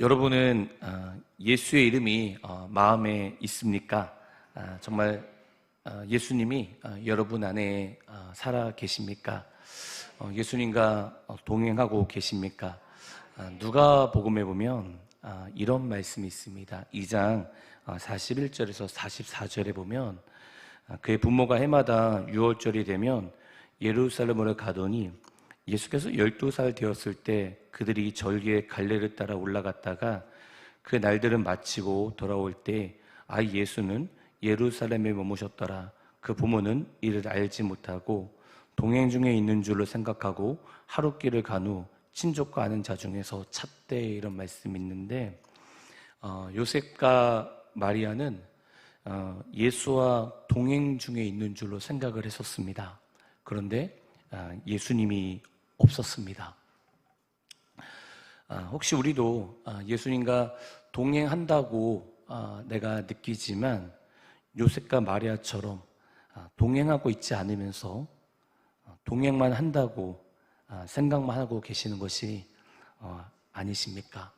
여러분은 예수의 이름이 마음에 있습니까? 정말 예수님이 여러분 안에 살아 계십니까? 예수님과 동행하고 계십니까? 누가복음에 보면 이런 말씀이 있습니다. 2장 41절에서 44절에 보면 그의 부모가 해마다 6월절이 되면 예루살렘으로 가더니 예수께서 12살 되었을 때 그들이 절기의 갈례를 따라 올라갔다가 그 날들은 마치고 돌아올 때 아이 예수는 예루살렘에 머무셨더라. 그 부모는 이를 알지 못하고 동행 중에 있는 줄로 생각하고 하룻길을 간 후 친족과 아는 자 중에서 찾되, 이런 말씀이 있는데 요셉과 마리아는 예수와 동행 중에 있는 줄로 생각을 했었습니다. 그런데 예수님이 없었습니다. 혹시 우리도 예수님과 동행한다고 내가 느끼지만 요셉과 마리아처럼 동행하고 있지 않으면서 동행만 한다고 생각만 하고 계시는 것이 아니십니까?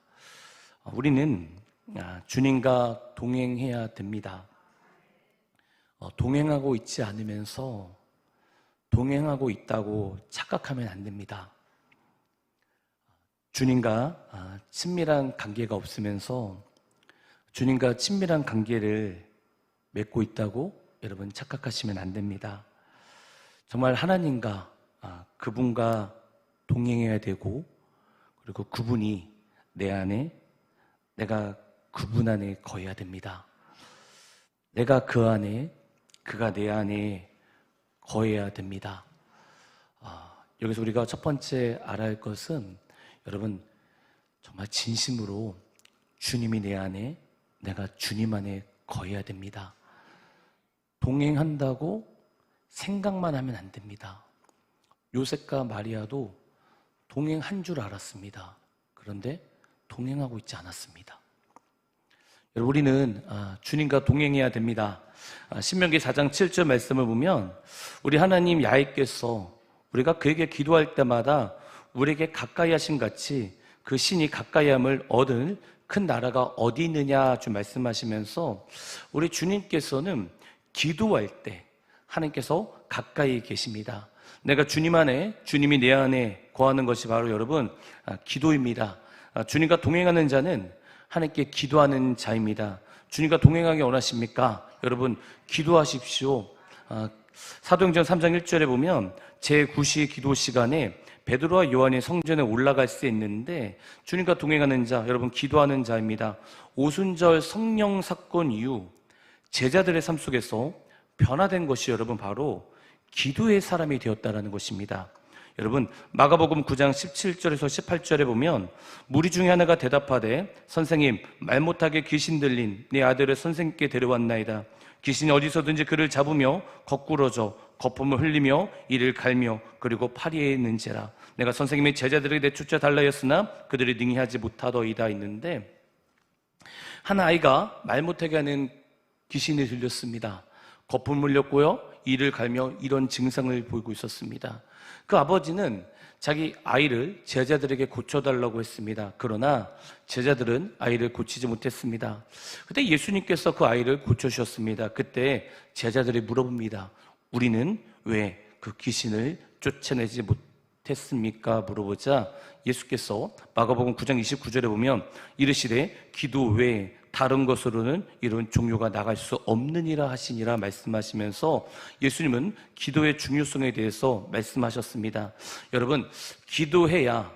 우리는 주님과 동행해야 됩니다. 동행하고 있지 않으면서 동행하고 있다고 착각하면 안 됩니다. 주님과 친밀한 관계가 없으면서 주님과 친밀한 관계를 맺고 있다고 여러분 착각하시면 안 됩니다. 정말 하나님과 그분과 동행해야 되고, 그리고 그분이 내 안에, 내가 그분 안에 거해야 됩니다. 내가 그 안에, 그가 내 안에 거해야 됩니다. 여기서 우리가 첫 번째 알아야 할 것은, 여러분 정말 진심으로 주님이 내 안에, 내가 주님 안에 거해야 됩니다. 동행한다고 생각만 하면 안 됩니다. 요셉과 마리아도 동행한 줄 알았습니다. 그런데 동행하고 있지 않았습니다. 여러분, 우리는 주님과 동행해야 됩니다. 신명기 4장 7절 말씀을 보면 우리 하나님 야훼께서 우리가 그에게 기도할 때마다 우리에게 가까이 하신 같이 그 신이 가까이함을 얻을 큰 나라가 어디 있느냐 좀 말씀하시면서 우리 주님께서는 기도할 때 하나님께서 가까이 계십니다. 내가 주님 안에, 주님이 내 안에 거하는 것이 바로 여러분 기도입니다. 주님과 동행하는 자는 하나님께 기도하는 자입니다. 주님과 동행하기 원하십니까? 여러분 기도하십시오. 사도행전 3장 1절에 보면 제9시 기도 시간에 베드로와 요한이 성전에 올라갈 수 있는데 주님과 동행하는 자, 여러분 기도하는 자입니다. 오순절 성령 사건 이후 제자들의 삶 속에서 변화된 것이 여러분 바로 기도의 사람이 되었다는 것입니다. 여러분 마가복음 9장 17절에서 18절에 보면 무리 중에 하나가 대답하되 선생님, 말 못하게 귀신 들린 네 아들을 선생님께 데려왔나이다. 귀신이 어디서든지 그를 잡으며 거꾸러져 거품을 흘리며 이를 갈며 그리고 파리에 있는지라. 내가 선생님의 제자들에게 내쫓아 달라 했으나 그들이 능히 하지 못하더이다 있는데, 한 아이가 말 못하게 하는 귀신이 들렸습니다. 거품 물렸고요, 이를 갈며 이런 증상을 보이고 있었습니다. 그 아버지는 자기 아이를 제자들에게 고쳐달라고 했습니다. 그러나 제자들은 아이를 고치지 못했습니다. 그때 예수님께서 그 아이를 고쳐주셨습니다. 그때 제자들이 물어봅니다. 우리는 왜 그 귀신을 쫓아내지 못했습니까? 물어보자 예수께서 마가복음 9장 29절에 보면 이르시되 기도 외에 다른 것으로는 이런 종교가 나갈 수 없느니라 하시니라 말씀하시면서 예수님은 기도의 중요성에 대해서 말씀하셨습니다. 여러분 기도해야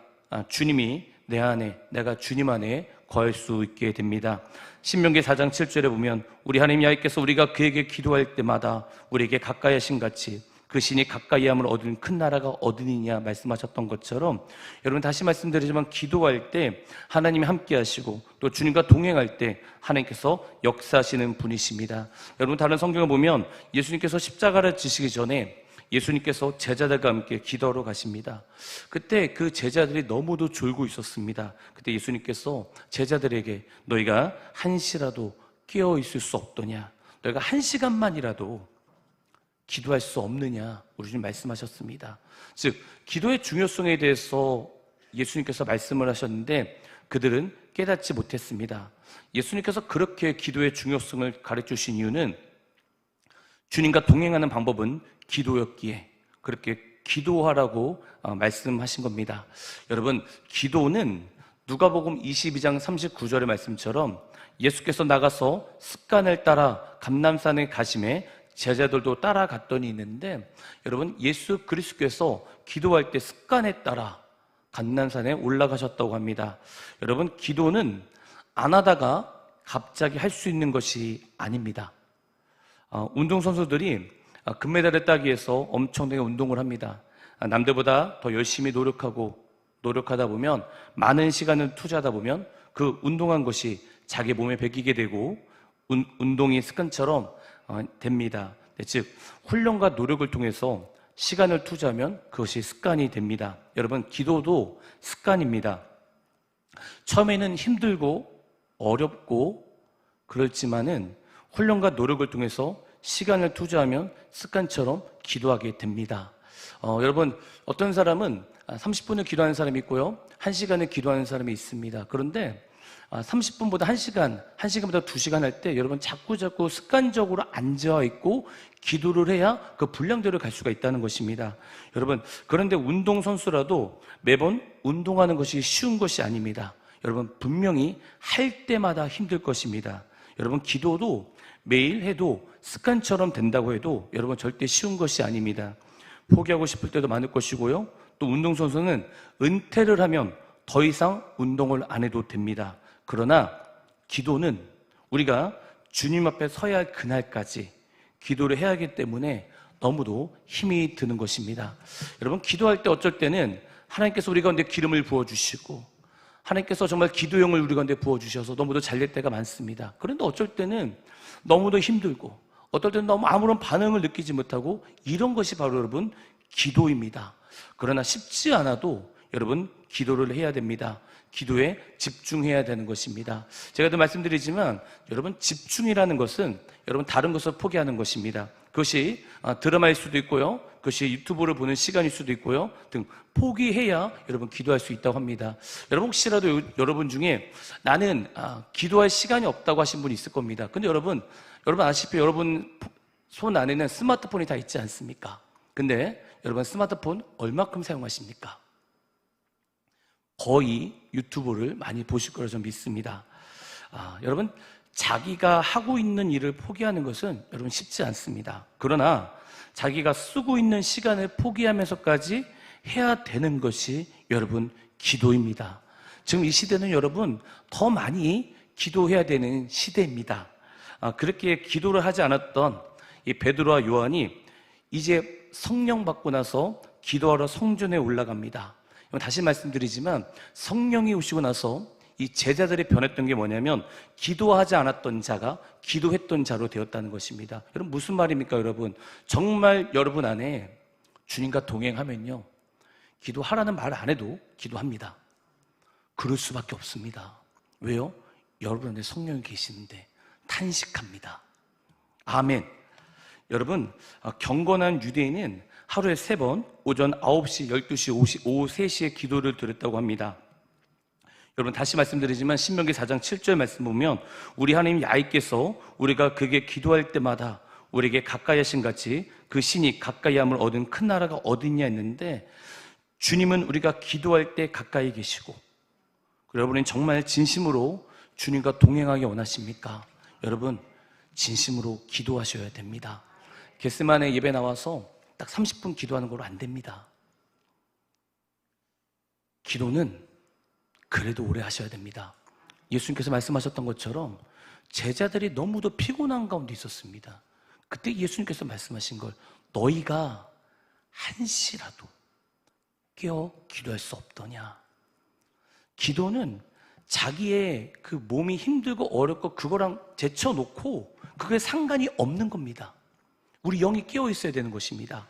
주님이 내 안에, 내가 주님 안에 거할 수 있게 됩니다. 신명기 4장 7절에 보면 우리 하나님 야훼께서 우리가 그에게 기도할 때마다 우리에게 가까이 하신 같이 그 신이 가까이함을 얻은 큰 나라가 어디느냐 말씀하셨던 것처럼, 여러분 다시 말씀드리지만 기도할 때 하나님이 함께 하시고 또 주님과 동행할 때 하나님께서 역사하시는 분이십니다. 여러분 다른 성경을 보면 예수님께서 십자가를 지시기 전에 예수님께서 제자들과 함께 기도하러 가십니다. 그때 그 제자들이 너무도 졸고 있었습니다. 그때 예수님께서 제자들에게 너희가 한시라도 깨어 있을 수 없더냐, 너희가 1시간만이라도 기도할 수 없느냐 우리 주님 말씀하셨습니다. 즉 기도의 중요성에 대해서 예수님께서 말씀을 하셨는데 그들은 깨닫지 못했습니다. 예수님께서 그렇게 기도의 중요성을 가르쳐 주신 이유는 주님과 동행하는 방법은 기도였기에 그렇게 기도하라고 말씀하신 겁니다. 여러분, 기도는 누가복음 22장 39절의 말씀처럼 예수께서 나가서 습관을 따라 감람산에 가심에 제자들도 따라갔더니 있는데, 여러분, 예수 그리스도께서 기도할 때 습관에 따라 감람산에 올라가셨다고 합니다. 여러분, 기도는 안 하다가 갑자기 할 수 있는 것이 아닙니다. 운동선수들이 금메달을 따기 위해서 엄청나게 운동을 합니다. 남들보다 더 열심히 노력하다 보면, 많은 시간을 투자하다 보면 그 운동한 것이 자기 몸에 배기게 되고 운동이 습관처럼 됩니다. 즉, 훈련과 노력을 통해서 시간을 투자하면 그것이 습관이 됩니다. 여러분, 기도도 습관입니다. 처음에는 힘들고 어렵고 그렇지만은 훈련과 노력을 통해서 시간을 투자하면 습관처럼 기도하게 됩니다. 여러분, 어떤 사람은 30분을 기도하는 사람이 있고요, 1시간을 기도하는 사람이 있습니다. 그런데 30분보다 1시간, 1시간보다 2시간 할 때 여러분 자꾸 습관적으로 앉아있고 기도를 해야 그 분량대로 갈 수가 있다는 것입니다. 여러분, 그런데 운동선수라도 매번 운동하는 것이 쉬운 것이 아닙니다. 여러분, 분명히 할 때마다 힘들 것입니다. 여러분, 기도도 매일 해도 습관처럼 된다고 해도 여러분 절대 쉬운 것이 아닙니다. 포기하고 싶을 때도 많을 것이고요, 또 운동선수는 은퇴를 하면 더 이상 운동을 안 해도 됩니다. 그러나 기도는 우리가 주님 앞에 서야 할 그날까지 기도를 해야 하기 때문에 너무도 힘이 드는 것입니다. 여러분, 기도할 때 어쩔 때는 하나님께서 우리 가운데 기름을 부어주시고 하나님께서 정말 기도용을 우리 가운데 부어주셔서 너무도 잘 될 때가 많습니다. 그런데 어쩔 때는 너무도 힘들고 어떨 때는 너무 아무런 반응을 느끼지 못하고, 이런 것이 바로 여러분 기도입니다. 그러나 쉽지 않아도 여러분 기도를 해야 됩니다. 기도에 집중해야 되는 것입니다. 제가 또 말씀드리지만 여러분, 집중이라는 것은 여러분 다른 것을 포기하는 것입니다. 그것이 드라마일 수도 있고요, 그것이 유튜브를 보는 시간일 수도 있고요 등 포기해야 여러분 기도할 수 있다고 합니다. 여러분, 혹시라도 여러분 중에 나는 기도할 시간이 없다고 하신 분이 있을 겁니다. 근데 여러분 아시다시피 여러분 손 안에는 스마트폰이 다 있지 않습니까? 근데 여러분, 스마트폰 얼마큼 사용하십니까? 거의 유튜브를 많이 보실 거라 저는 믿습니다. 여러분, 자기가 하고 있는 일을 포기하는 것은 여러분 쉽지 않습니다. 그러나 자기가 쓰고 있는 시간을 포기하면서까지 해야 되는 것이 여러분 기도입니다. 지금 이 시대는 여러분 더 많이 기도해야 되는 시대입니다. 그렇게 기도를 하지 않았던 이 베드로와 요한이 이제 성령 받고 나서 기도하러 성전에 올라갑니다. 다시 말씀드리지만 성령이 오시고 나서 이 제자들이 변했던 게 뭐냐면 기도하지 않았던 자가 기도했던 자로 되었다는 것입니다. 여러분, 무슨 말입니까? 여러분, 정말 여러분 안에 주님과 동행하면요, 기도하라는 말 안 해도 기도합니다. 그럴 수밖에 없습니다. 왜요? 여러분 안에 성령이 계시는데 탄식합니다. 아멘. 여러분, 경건한 유대인은 하루에 3번 오전 9시, 12시, 오후 3시에 기도를 드렸다고 합니다. 여러분, 다시 말씀드리지만 신명기 4장 7절 말씀 보면 우리 하나님 야훼께서 우리가 그에게 기도할 때마다 우리에게 가까이 하신 같이 그 신이 가까이 함을 얻은 큰 나라가 어디냐 했는데, 주님은 우리가 기도할 때 가까이 계시고, 여러분은 정말 진심으로 주님과 동행하기 원하십니까? 여러분, 진심으로 기도하셔야 됩니다. 겟세마네 예배 나와서 딱 30분 기도하는 걸로 안 됩니다. 기도는 그래도 오래 하셔야 됩니다. 예수님께서 말씀하셨던 것처럼 제자들이 너무도 피곤한 가운데 있었습니다. 그때 예수님께서 말씀하신 걸, 너희가 1시라도 깨어 기도할 수 없더냐. 기도는 자기의 그 몸이 힘들고 어렵고 그거랑 제쳐놓고 그게 상관이 없는 겁니다. 우리 영이 깨어 있어야 되는 것입니다.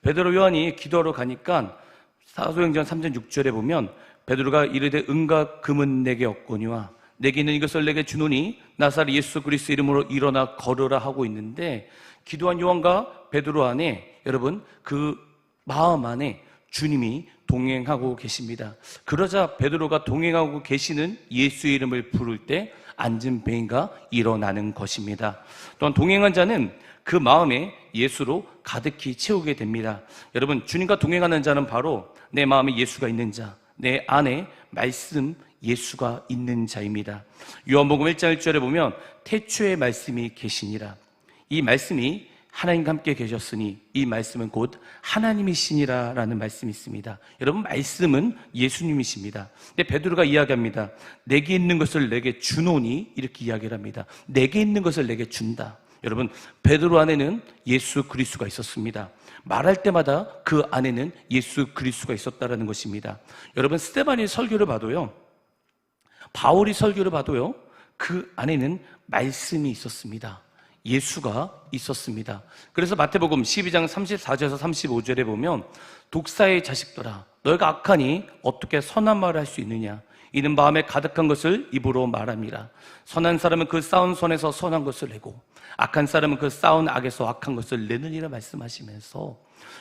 베드로 요한이 기도하러 가니까 사도행전 3장 6절에 보면 베드로가 이르되 은과 금은 내게 없거니와 내게 있는 이것을 내게 주노니 나사렛 예수 그리스도 이름으로 일어나 걸으라 하고 있는데, 기도한 요한과 베드로 안에 여러분 그 마음 안에 주님이 동행하고 계십니다. 그러자 베드로가 동행하고 계시는 예수의 이름을 부를 때 앉은 병이가 일어나는 것입니다. 또한 동행한 자는 그 마음에 예수로 가득히 채우게 됩니다. 여러분, 주님과 동행하는 자는 바로 내 마음에 예수가 있는 자, 내 안에 말씀 예수가 있는 자입니다. 요한복음 1장 1절에 보면 태초에 말씀이 계시니라. 이 말씀이 하나님과 함께 계셨으니 이 말씀은 곧 하나님이시니라 라는 말씀이 있습니다. 여러분, 말씀은 예수님이십니다. 근데 베드로가 이야기합니다. 내게 있는 것을 내게 주노니, 이렇게 이야기를 합니다. 내게 있는 것을 내게 준다. 여러분, 베드로 안에는 예수 그리스도가 있었습니다. 말할 때마다 그 안에는 예수 그리스도가 있었다라는 것입니다. 여러분, 스데반의 설교를 봐도요, 바울이 설교를 봐도요, 그 안에는 말씀이 있었습니다. 예수가 있었습니다. 그래서 마태복음 12장 34절에서 35절에 보면 독사의 자식들아, 너희가 악하니 어떻게 선한 말을 할 수 있느냐? 이는 마음에 가득한 것을 입으로 말함이라. 선한 사람은 그 쌓은 손에서 선한 것을 내고 악한 사람은 그 쌓은 악에서 악한 것을 내느니라 말씀하시면서,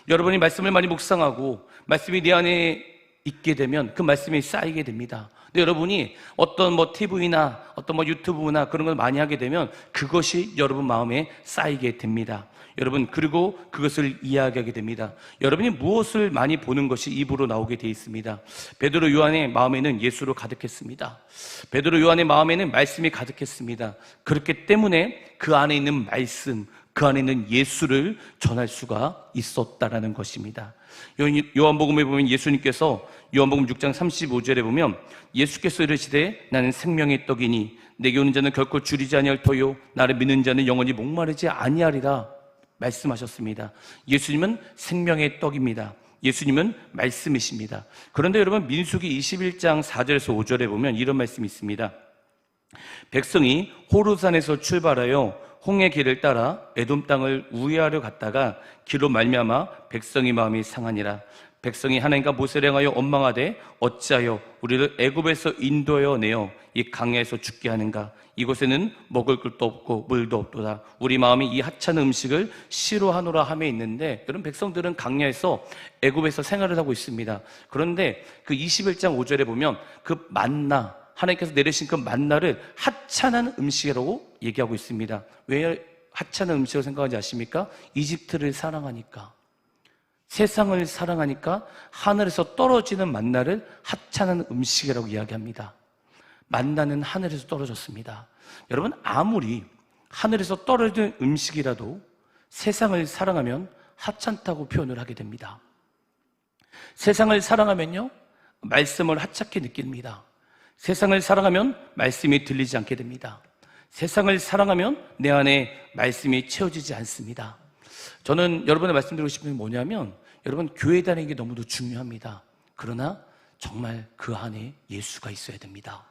여러분이 말씀을 많이 묵상하고 말씀이 내 안에 있게 되면 그 말씀이 쌓이게 됩니다. 근데 여러분이 어떤 TV나 어떤 유튜브나 그런 걸 많이 하게 되면 그것이 여러분 마음에 쌓이게 됩니다. 여러분, 그리고 그것을 이야기하게 됩니다. 여러분이 무엇을 많이 보는 것이 입으로 나오게 되어 있습니다. 베드로 요한의 마음에는 예수로 가득했습니다. 베드로 요한의 마음에는 말씀이 가득했습니다. 그렇기 때문에 그 안에 있는 말씀, 그 안에 있는 예수를 전할 수가 있었다라는 것입니다. 요한복음에 보면 예수님께서 요한복음 6장 35절에 보면 예수께서 이르시되 나는 생명의 떡이니 내게 오는 자는 결코 줄이지 아니할 터요 나를 믿는 자는 영원히 목마르지 아니하리라 말씀하셨습니다. 예수님은 생명의 떡입니다. 예수님은 말씀이십니다. 그런데 여러분, 민수기 21장 4절에서 5절에 보면 이런 말씀이 있습니다. 백성이 호르산에서 출발하여 홍해 길을 따라 에돔 땅을 우회하려 갔다가 길로 말미암아 백성의 마음이 상하니라. 백성이 하나님과 모세를 향하여 원망하되 어찌하여 우리를 애굽에서 인도하여 내어 이 강야에서 죽게 하는가? 이곳에는 먹을 것도 없고 물도 없도다. 우리 마음이 이 하찮은 음식을 싫어하노라 함에 있는데, 여러분, 백성들은 강야에서 애굽에서 생활을 하고 있습니다. 그런데 그 21장 5절에 보면 그 만나, 하나님께서 내리신 그 만나를 하찮은 음식이라고 얘기하고 있습니다. 왜 하찮은 음식으로 생각하지 아십니까? 이집트를 사랑하니까, 세상을 사랑하니까 하늘에서 떨어지는 만나를 하찮은 음식이라고 이야기합니다. 만나는 하늘에서 떨어졌습니다. 여러분, 아무리 하늘에서 떨어진 음식이라도 세상을 사랑하면 하찮다고 표현을 하게 됩니다. 세상을 사랑하면요, 말씀을 하찮게 느낍니다. 세상을 사랑하면 말씀이 들리지 않게 됩니다. 세상을 사랑하면 내 안에 말씀이 채워지지 않습니다. 저는 여러분의 말씀드리고 싶은 게 뭐냐면, 여러분, 교회 다니는 게 너무도 중요합니다. 그러나 정말 그 안에 예수가 있어야 됩니다.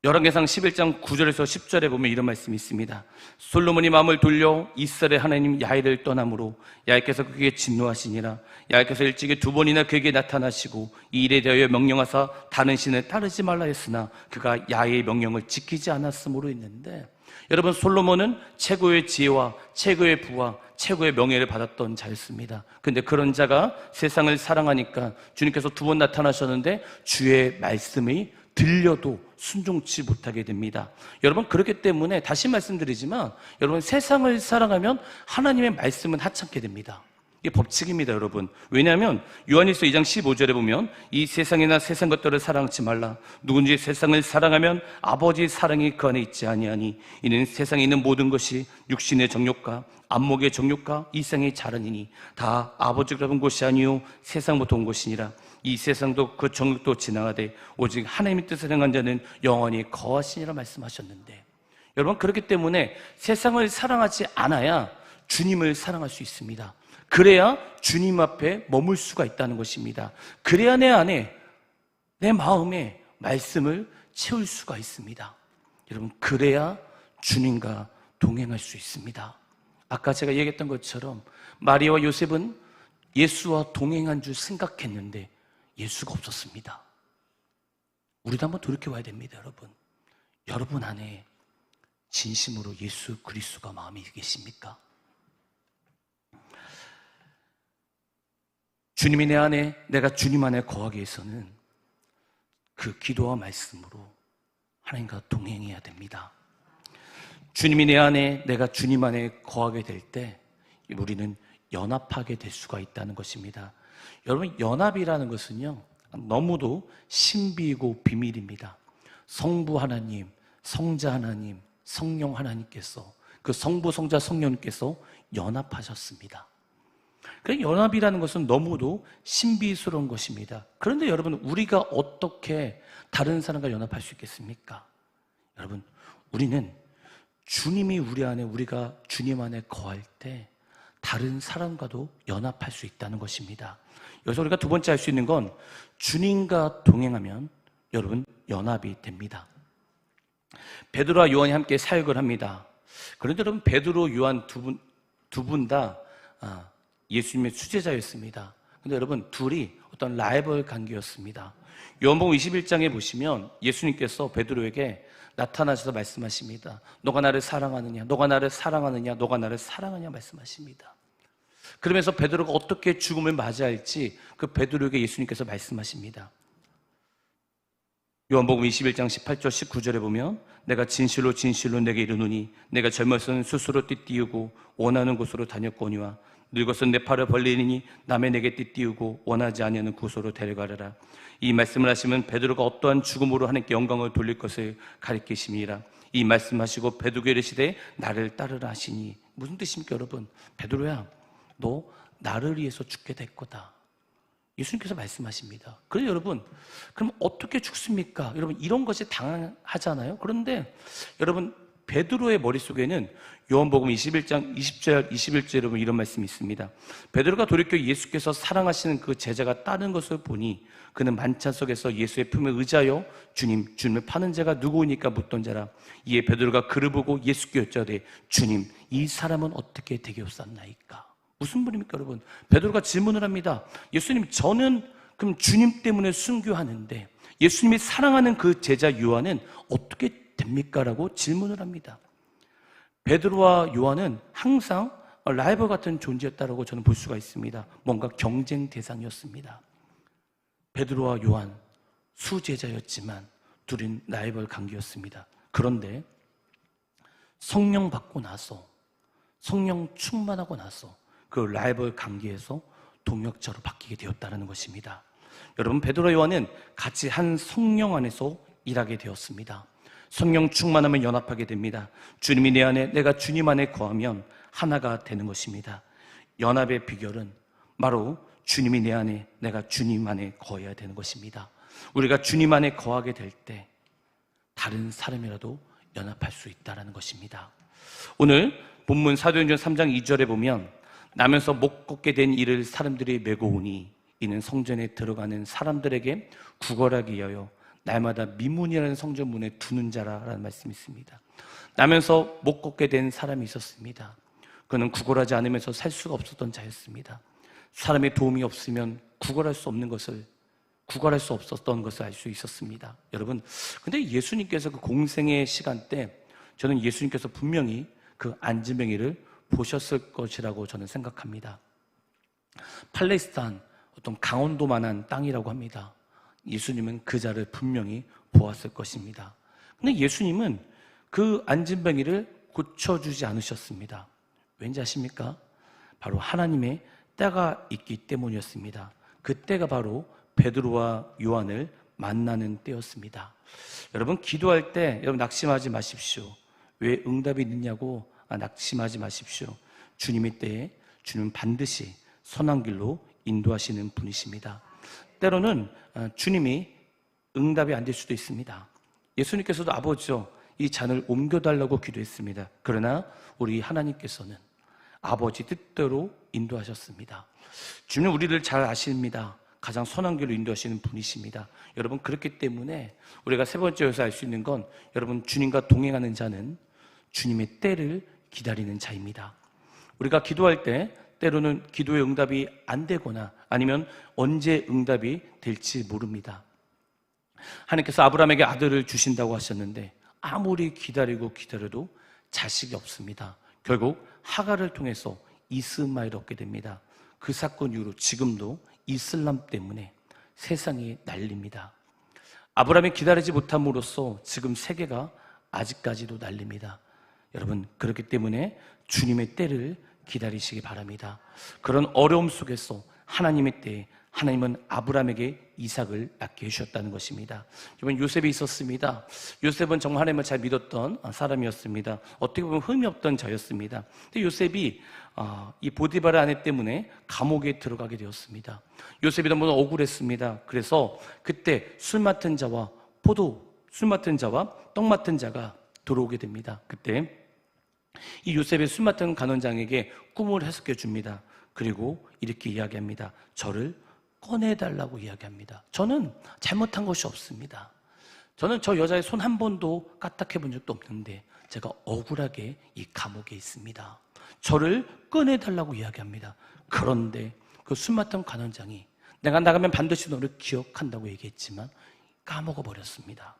열왕기상 11장 9절에서 10절에 보면 이런 말씀이 있습니다. 솔로몬이 마음을 돌려 이스라엘의 하나님 야훼를 떠남으로 야훼께서 그에게 진노하시니라. 야훼께서 일찍이 2번이나 그에게 나타나시고 이 일에 대하여 명령하사 다른 신을 따르지 말라 했으나 그가 야훼의 명령을 지키지 않았으므로 했는데, 여러분, 솔로몬은 최고의 지혜와 최고의 부와 최고의 명예를 받았던 자였습니다. 그런데 그런 자가 세상을 사랑하니까 주님께서 2번 나타나셨는데 주의 말씀이 들려도 순종치 못하게 됩니다. 여러분, 그렇기 때문에 다시 말씀드리지만, 여러분, 세상을 사랑하면 하나님의 말씀은 하찮게 됩니다. 이게 법칙입니다, 여러분. 왜냐하면 요한일서 2장 15절에 보면 이 세상이나 세상 것들을 사랑하지 말라. 누군지 세상을 사랑하면 아버지의 사랑이 그 안에 있지 아니하니 이는 세상에 있는 모든 것이 육신의 정욕과 안목의 정욕과 이생의 자랑이니 다 아버지가 본 것이 아니요 세상부터 온 것이니라. 이 세상도 그 정욕도 지나가되 오직 하나님의 뜻을 행한 자는 영원히 거하시니라 말씀하셨는데, 여러분, 그렇기 때문에 세상을 사랑하지 않아야 주님을 사랑할 수 있습니다. 그래야 주님 앞에 머물 수가 있다는 것입니다. 그래야 내 안에, 내 마음에 말씀을 채울 수가 있습니다. 여러분, 그래야 주님과 동행할 수 있습니다. 아까 제가 얘기했던 것처럼 마리아와 요셉은 예수와 동행한 줄 생각했는데 예수가 없었습니다. 우리도 한번 돌이켜봐야 됩니다, 여러분. 여러분 안에 진심으로 예수 그리스도가 마음에 계십니까? 주님이 내 안에, 내가 주님 안에 거하기 위해서는 그 기도와 말씀으로 하나님과 동행해야 됩니다. 주님이 내 안에, 내가 주님 안에 거하게 될 때 우리는 연합하게 될 수가 있다는 것입니다. 여러분, 연합이라는 것은요, 너무도 신비이고 비밀입니다. 성부 하나님, 성자 하나님, 성령 하나님께서, 그 성부, 성자, 성령님께서 연합하셨습니다. 그 연합이라는 것은 너무도 신비스러운 것입니다. 그런데 여러분, 우리가 어떻게 다른 사람과 연합할 수 있겠습니까? 여러분, 우리는 주님이 우리 안에, 우리가 주님 안에 거할 때 다른 사람과도 연합할 수 있다는 것입니다. 여기서 우리가 두 번째 할 수 있는 건 주님과 동행하면 여러분 연합이 됩니다. 베드로와 요한이 함께 사역을 합니다. 그런데 여러분, 베드로, 요한 두 분 다 예수님의 수제자였습니다. 그런데 여러분, 둘이 어떤 라이벌 관계였습니다. 요한복음 21장에 보시면 예수님께서 베드로에게 나타나셔서 말씀하십니다. 너가 나를 사랑하느냐, 너가 나를 사랑하느냐, 너가 나를 사랑하냐 말씀하십니다. 그러면서 베드로가 어떻게 죽음을 맞이할지 그 베드로에게 예수님께서 말씀하십니다. 요한복음 21장 18절 19절에 보면 내가 진실로 진실로 내게 이르노니 내가 젊어서는 스스로 띠띠우고 원하는 곳으로 다녔거니와 늙어서 내 팔을 벌리니 남의 내게 띠띠우고 원하지 아니하는 곳으로 데려가려라. 이 말씀을 하시면 베드로가 어떠한 죽음으로 하나님께 영광을 돌릴 것을 가리키심이라. 이 말씀하시고 베드로에게 이르시되 나를 따르라 하시니. 무슨 뜻입니까 여러분? 베드로야, 너 나를 위해서 죽게 될 거다, 예수님께서 말씀하십니다. 그런데 여러분, 그럼 어떻게 죽습니까? 여러분, 이런 것이 당연하잖아요. 그런데 여러분, 베드로의 머릿속에는 요한복음 21장 20절 21절에 여러분 이런 말씀이 있습니다. 베드로가 돌이켜 예수께서 사랑하시는 그 제자가 따른 것을 보니 그는 만찬 속에서 예수의 품에 의지하여 주님을 파는 자가 누구니까 묻던 자라. 이에 베드로가 그를 보고 예수께 여짜되 주님, 이 사람은 어떻게 되겠사나이까? 무슨 분입니까 여러분? 베드로가 질문을 합니다. 예수님, 저는 그럼 주님 때문에 순교하는데 예수님이 사랑하는 그 제자 요한은 어떻게 됩니까? 라고 질문을 합니다. 베드로와 요한은 항상 라이벌 같은 존재였다고 저는 볼 수가 있습니다. 뭔가 경쟁 대상이었습니다. 베드로와 요한 수제자였지만 둘은 라이벌 관계였습니다. 그런데 성령 받고 나서, 성령 충만하고 나서 그 라이벌 관계에서 동역자로 바뀌게 되었다는 것입니다. 여러분, 베드로와 요한은 같이 한 성령 안에서 일하게 되었습니다. 성령 충만하면 연합하게 됩니다. 주님이 내 안에, 내가 주님 안에 거하면 하나가 되는 것입니다. 연합의 비결은 바로 주님이 내 안에, 내가 주님 안에 거해야 되는 것입니다. 우리가 주님 안에 거하게 될 때 다른 사람이라도 연합할 수 있다는 것입니다. 오늘 본문 사도행전 3장 2절에 보면 나면서 못 걷게 된 이를 사람들이 메고 오니 이는 성전에 들어가는 사람들에게 구걸하기 위하여 날마다 미문이라는 성전문에 두는 자라라는 말씀이 있습니다. 나면서 못 걷게 된 사람이 있었습니다. 그는 구걸하지 않으면서 살 수가 없었던 자였습니다. 사람의 도움이 없으면 구걸할 수 없었던 것을 알 수 있었습니다. 여러분, 근데 예수님께서 그 공생의 시간 때 저는 예수님께서 분명히 그 안진뱅이를 보셨을 것이라고 저는 생각합니다. 팔레스타인, 어떤 강원도만한 땅이라고 합니다. 예수님은 그 자를 분명히 보았을 것입니다. 근데 예수님은 그 안진뱅이를 고쳐주지 않으셨습니다. 왠지 아십니까? 바로 하나님의 때가 있기 때문이었습니다. 그 때가 바로 베드로와 요한을 만나는 때였습니다. 여러분, 기도할 때 여러분 낙심하지 마십시오. 왜 응답이 늦냐고 낙심하지 마십시오. 주님의 때에 주님은 반드시 선한 길로 인도하시는 분이십니다. 때로는 주님이 응답이 안 될 수도 있습니다. 예수님께서도 아버지요, 이 잔을 옮겨달라고 기도했습니다. 그러나 우리 하나님께서는 아버지 뜻대로 인도하셨습니다. 주님은 우리를 잘 아십니다. 가장 선한 길로 인도하시는 분이십니다. 여러분, 그렇기 때문에 우리가 세 번째에서 알 수 있는 건 여러분, 주님과 동행하는 자는 주님의 때를 기다리는 자입니다. 우리가 기도할 때 때로는 기도의 응답이 안 되거나 아니면 언제 응답이 될지 모릅니다. 하나님께서 아브라함에게 아들을 주신다고 하셨는데 아무리 기다려도 자식이 없습니다. 결국 하갈을 통해서 이스마엘을 얻게 됩니다. 그 사건 이후로 지금도 이슬람 때문에 세상이 난립니다. 아브라함이 기다리지 못함으로써 지금 세계가 아직까지도 난립니다. 여러분, 그렇기 때문에 주님의 때를 기다리시기 바랍니다. 그런 어려움 속에서 하나님의 때에 하나님은 아브라함에게 이삭을 낳게 해주셨다는 것입니다. 여러분, 요셉이 있었습니다. 요셉은 정말 하나님을 잘 믿었던 사람이었습니다. 어떻게 보면 흠이 없던 자였습니다. 근데 요셉이 이 보디바르 아내 때문에 감옥에 들어가게 되었습니다. 요셉이 너무 억울했습니다. 그래서 그때 술 맡은 자와 떡 맡은 자가 들어오게 됩니다. 그때 이 요셉의 술 맡은 간원장에게 꿈을 해석해 줍니다. 그리고 이렇게 이야기합니다. 저를 꺼내달라고 이야기합니다. 저는 잘못한 것이 없습니다. 저는 저 여자의 손 한 번도 까딱해 본 적도 없는데 제가 억울하게 이 감옥에 있습니다. 저를 꺼내달라고 이야기합니다. 그런데 그 술 맡은 간원장이 내가 나가면 반드시 너를 기억한다고 얘기했지만 까먹어버렸습니다.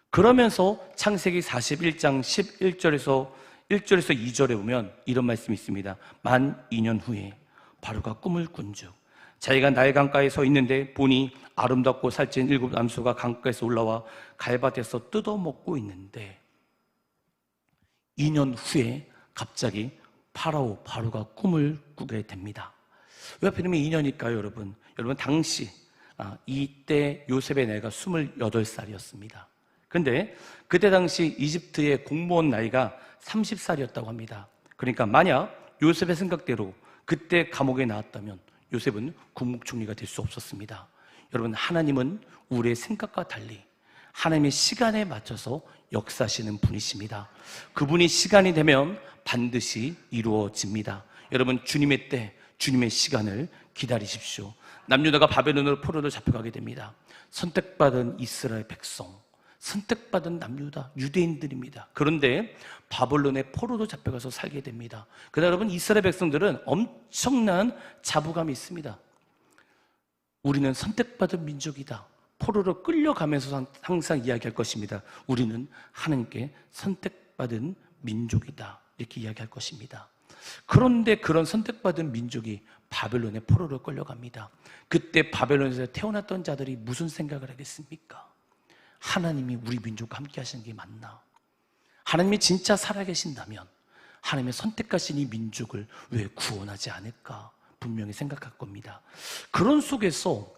그러면서 창세기 41장 11절에서 2절에 보면 이런 말씀이 있습니다. 만 2년 후에 바로가 꿈을 꾼즉 자기가 나일 강가에 서 있는데 보니 아름답고 살찐 7 남수가 강가에서 올라와 갈밭에서 뜯어먹고 있는데 2년 후에 갑자기 바로가 꿈을 꾸게 됩니다. 왜 하필이면 2년일까요, 여러분? 여러분, 당시 이때 요셉의 나이가 28살이었습니다. 그런데 그때 당시 이집트의 공무원 나이가 30살이었다고 합니다. 그러니까 만약 요셉의 생각대로 그때 감옥에 나왔다면 요셉은 국무총리가 될 수 없었습니다. 여러분, 하나님은 우리의 생각과 달리 하나님의 시간에 맞춰서 역사하시는 분이십니다. 그분이 시간이 되면 반드시 이루어집니다. 여러분, 주님의 때, 주님의 시간을 기다리십시오. 남유다가 바벨론으로 포로로 잡혀가게 됩니다. 선택받은 이스라엘 백성, 선택받은 남유다, 유대인들입니다. 그런데 바벨론의 포로로 잡혀가서 살게 됩니다. 그러나 여러분, 이스라엘 백성들은 엄청난 자부감이 있습니다. 우리는 선택받은 민족이다. 포로로 끌려가면서 항상 이야기할 것입니다. 우리는 하나님께 선택받은 민족이다. 이렇게 이야기할 것입니다. 그런데 그런 선택받은 민족이 바벨론의 포로로 끌려갑니다. 그때 바벨론에서 태어났던 자들이 무슨 생각을 하겠습니까? 하나님이 우리 민족과 함께 하시는 게 맞나? 하나님이 진짜 살아계신다면 하나님의 선택하신 이 민족을 왜 구원하지 않을까? 분명히 생각할 겁니다. 그런 속에서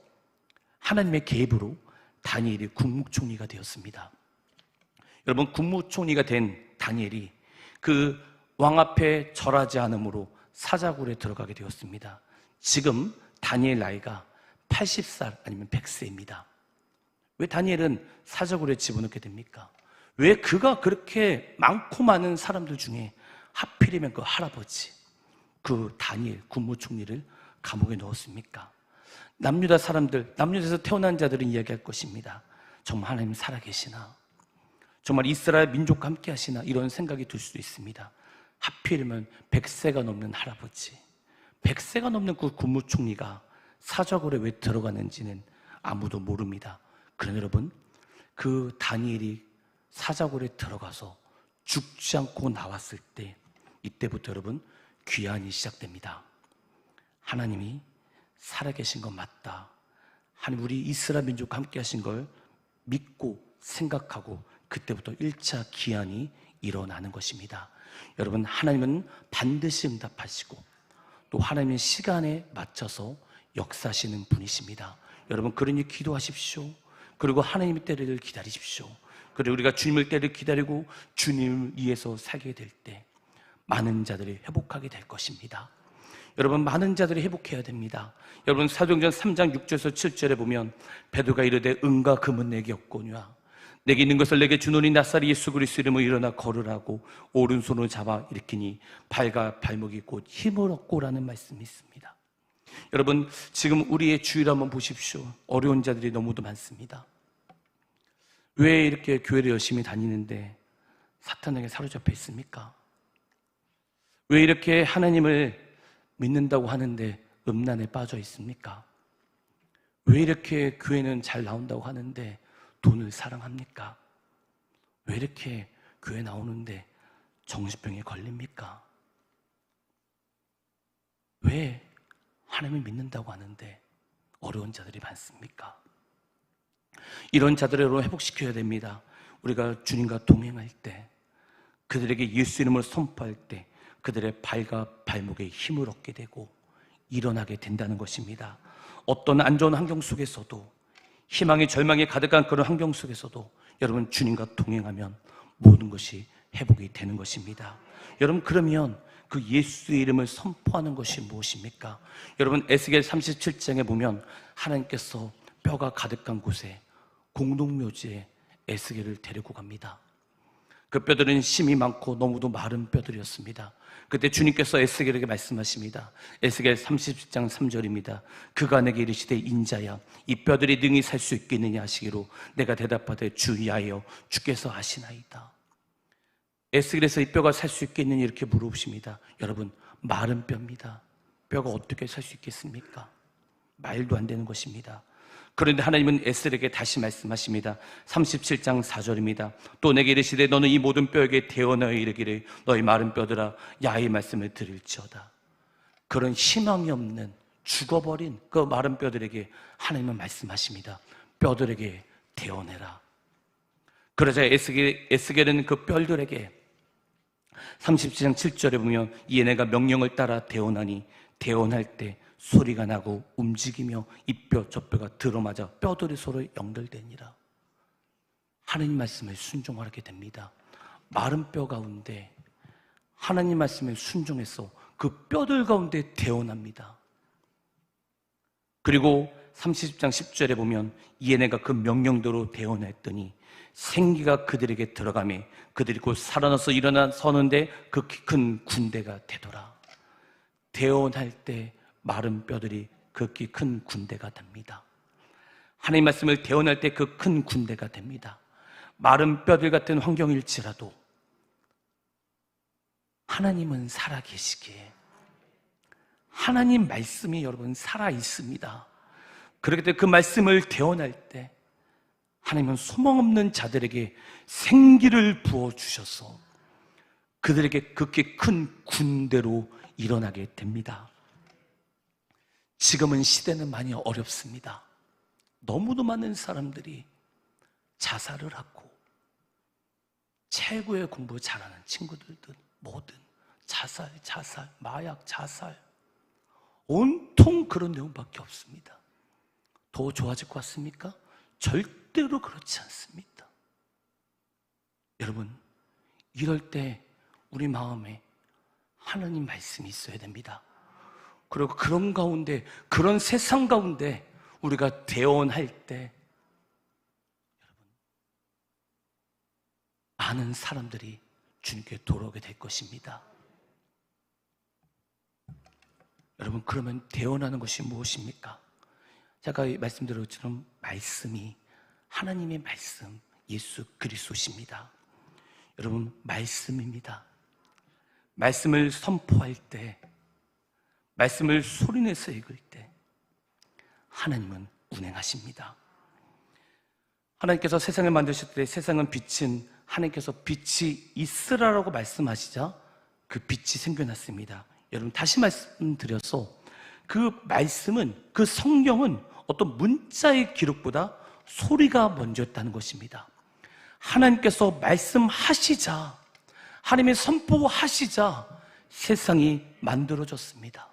하나님의 계획으로 다니엘이 국무총리가 되었습니다. 여러분, 국무총리가 된 다니엘이 그 왕 앞에 절하지 않으므로 사자굴에 들어가게 되었습니다. 지금 다니엘 나이가 80살 아니면 100세입니다. 왜 다니엘은 사자굴에 집어넣게 됩니까? 왜 그가 그렇게 많고 많은 사람들 중에 하필이면 그 할아버지, 그 다니엘 국무총리를 감옥에 넣었습니까? 남유다 사람들, 남유다에서 태어난 자들은 이야기할 것입니다. 정말 하나님 살아계시나? 정말 이스라엘 민족과 함께 하시나? 이런 생각이 들 수도 있습니다. 하필이면 100세가 넘는 할아버지, 100세가 넘는 그 국무총리가 사자굴에 왜 들어가는지는 아무도 모릅니다. 그러나 여러분, 그 다니엘이 사자굴에 들어가서 죽지 않고 나왔을 때, 이때부터 여러분 귀환이 시작됩니다. 하나님이 살아계신 건 맞다. 하나님, 우리 이스라엘 민족과 함께 하신 걸 믿고 생각하고 그때부터 1차 귀환이 일어나는 것입니다. 여러분, 하나님은 반드시 응답하시고 또 하나님의 시간에 맞춰서 역사하시는 분이십니다. 여러분, 그러니 기도하십시오. 그리고 하나님의 때를 기다리십시오. 그리고 우리가 주님의 때를 기다리고 주님을 위해서 살게 될 때 많은 자들이 회복하게 될 것입니다. 여러분, 많은 자들이 회복해야 됩니다. 여러분, 사도행전 3장 6절에서 7절에 보면 베드로가 이르되 은과 금은 내게 없거니와 내게 있는 것을 내게 주노니 낫사리 예수 그리스도 이름으로 일어나 걸으라고 오른손을 잡아 일으키니 발과 발목이 곧 힘을 얻고라는 말씀이 있습니다. 여러분, 지금 우리의 주위를 한번 보십시오. 어려운 자들이 너무도 많습니다. 왜 이렇게 교회를 열심히 다니는데 사탄에게 사로잡혀 있습니까? 왜 이렇게 하나님을 믿는다고 하는데 음란에 빠져 있습니까? 왜 이렇게 교회는 잘 나온다고 하는데 돈을 사랑합니까? 왜 이렇게 교회 나오는데 정신병에 걸립니까? 왜 하나님을 믿는다고 하는데 어려운 자들이 많습니까? 이런 자들을 회복시켜야 됩니다. 우리가 주님과 동행할 때, 그들에게 예수 이름을 선포할 때 그들의 발과 발목에 힘을 얻게 되고 일어나게 된다는 것입니다. 어떤 안 좋은 환경 속에서도, 희망이 절망이 가득한 그런 환경 속에서도 여러분 주님과 동행하면 모든 것이 회복이 되는 것입니다. 여러분, 그러면 그 예수의 이름을 선포하는 것이 무엇입니까? 여러분, 에스겔 37장에 보면 하나님께서 뼈가 가득한 곳에 공동묘지에 에스겔을 데리고 갑니다. 그 뼈들은 심이 많고 너무도 마른 뼈들이었습니다. 그때 주님께서 에스겔에게 말씀하십니다. 에스겔 30장 3절입니다. 그가 내게 이르시되 인자야, 이 뼈들이 능히 살 수 있겠느냐 하시기로 내가 대답하되 주야여 주께서 아시나이다. 에스겔에서 이 뼈가 살 수 있겠느냐 이렇게 물어보십니다. 여러분, 마른 뼈입니다. 뼈가 어떻게 살 수 있겠습니까? 말도 안 되는 것입니다. 그런데 하나님은 에스겔에게 다시 말씀하십니다. 37장 4절입니다. 또 내게 이르시되 너는 이 모든 뼈에게 대언하여 이르기를 너희 마른 뼈들아 야의 말씀을 들을지어다. 그런 희망이 없는 죽어버린 그 마른 뼈들에게 하나님은 말씀하십니다. 뼈들에게 대언해라. 그러자 에스겔은 그 뼈들에게 37장 7절에 보면 이에 내가 명령을 따라 대언하니 대언할 때 소리가 나고 움직이며 이 뼈 저 뼈가 들어맞아 뼈들이 서로 연결되니라. 하나님 말씀에 순종하게 됩니다. 마른 뼈 가운데 하나님 말씀에 순종해서 그 뼈들 가운데 대언합니다. 그리고 30장 10절에 보면 이에 내가 그 명령대로 대언했더니 생기가 그들에게 들어가며 그들이 곧 살아나서 일어나 서는데 극히 큰 군대가 되더라. 대언할 때 마른 뼈들이 극히 큰 군대가 됩니다. 하나님 말씀을 대언할 때 그 큰 군대가 됩니다. 마른 뼈들 같은 환경일지라도 하나님은 살아계시기에 하나님 말씀이 여러분 살아있습니다. 그렇기 때문에 그 말씀을 대언할 때 하나님은 소망 없는 자들에게 생기를 부어주셔서 그들에게 극히 큰 군대로 일어나게 됩니다. 지금은 시대는 많이 어렵습니다. 너무도 많은 사람들이 자살을 하고 최고의 공부 잘하는 친구들도 뭐든 자살, 마약, 자살 온통 그런 내용밖에 없습니다. 더 좋아질 것 같습니까? 절대로 그렇지 않습니다. 여러분, 이럴 때 우리 마음에 하나님 말씀이 있어야 됩니다. 그리고 그런 가운데, 그런 세상 가운데 우리가 대언할 때 여러분, 많은 사람들이 주님께 돌아오게 될 것입니다. 여러분, 그러면 대언하는 것이 무엇입니까? 제가 말씀드린 것처럼 말씀이 하나님의 말씀, 예수 그리스도십니다. 여러분, 말씀입니다. 말씀을 선포할 때, 말씀을 소리내서 읽을 때 하나님은 운행하십니다. 하나님께서 세상을 만드실 때 세상은 빛은 하나님께서 빛이 있으라라고 말씀하시자 그 빛이 생겨났습니다. 여러분, 다시 말씀드려서 그 말씀은, 그 성경은 어떤 문자의 기록보다 소리가 먼저였다는 것입니다. 하나님께서 말씀하시자, 하나님의 선포하시자 세상이 만들어졌습니다.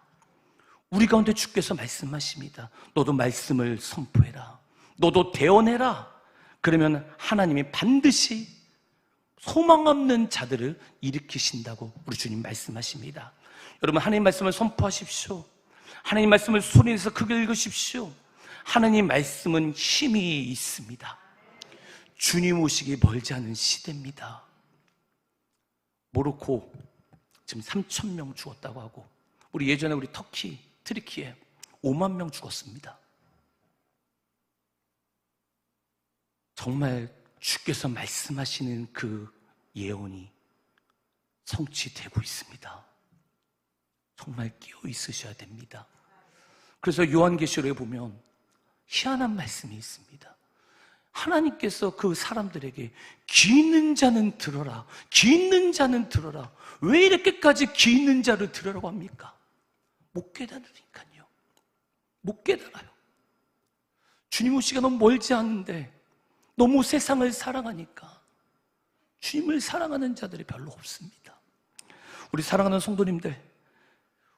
우리 가운데 주께서 말씀하십니다. 너도 말씀을 선포해라. 너도 대언해라. 그러면 하나님이 반드시 소망 없는 자들을 일으키신다고 우리 주님 말씀하십니다. 여러분, 하나님 말씀을 선포하십시오. 하나님 말씀을 소리내서 크게 읽으십시오. 하나님 말씀은 힘이 있습니다. 주님 오시기 멀지 않은 시대입니다. 모로코 지금 3,000명 죽었다고 하고, 우리 예전에 우리 트리키에 5만 명 죽었습니다. 정말 주께서 말씀하시는 그 예언이 성취되고 있습니다. 정말 끼어 있으셔야 됩니다. 그래서 요한계시록에 보면 희한한 말씀이 있습니다. 하나님께서 그 사람들에게 귀 있는 자는 들어라, 귀 있는 자는 들어라. 왜 이렇게까지 귀 있는 자를 들으라고 합니까? 못 깨달으니까요. 못 깨달아요. 주님 오시기가 너무 멀지 않은데 너무 세상을 사랑하니까 주님을 사랑하는 자들이 별로 없습니다. 우리 사랑하는 성도님들,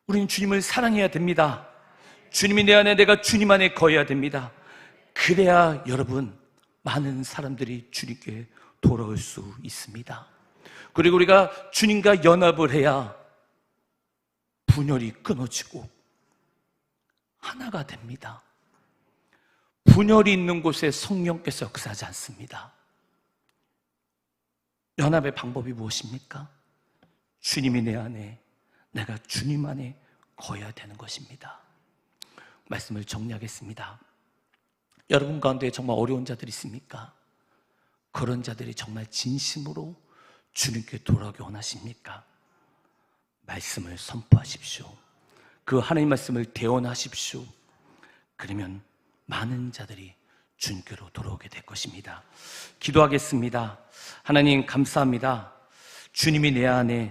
우리는 주님을 사랑해야 됩니다. 주님이 내 안에, 내가 주님 안에 거해야 됩니다. 그래야 여러분, 많은 사람들이 주님께 돌아올 수 있습니다. 그리고 우리가 주님과 연합을 해야 분열이 끊어지고 하나가 됩니다. 분열이 있는 곳에 성령께서 역사하지 않습니다. 연합의 방법이 무엇입니까? 주님이 내 안에, 내가 주님 안에 거해야 되는 것입니다. 말씀을 정리하겠습니다. 여러분 가운데 정말 어려운 자들이 있습니까? 그런 자들이 정말 진심으로 주님께 돌아오기 원하십니까? 말씀을 선포하십시오. 그 하나님 말씀을 대언하십시오. 그러면 많은 자들이 주님께로 돌아오게 될 것입니다. 기도하겠습니다. 하나님 감사합니다. 주님이 내 안에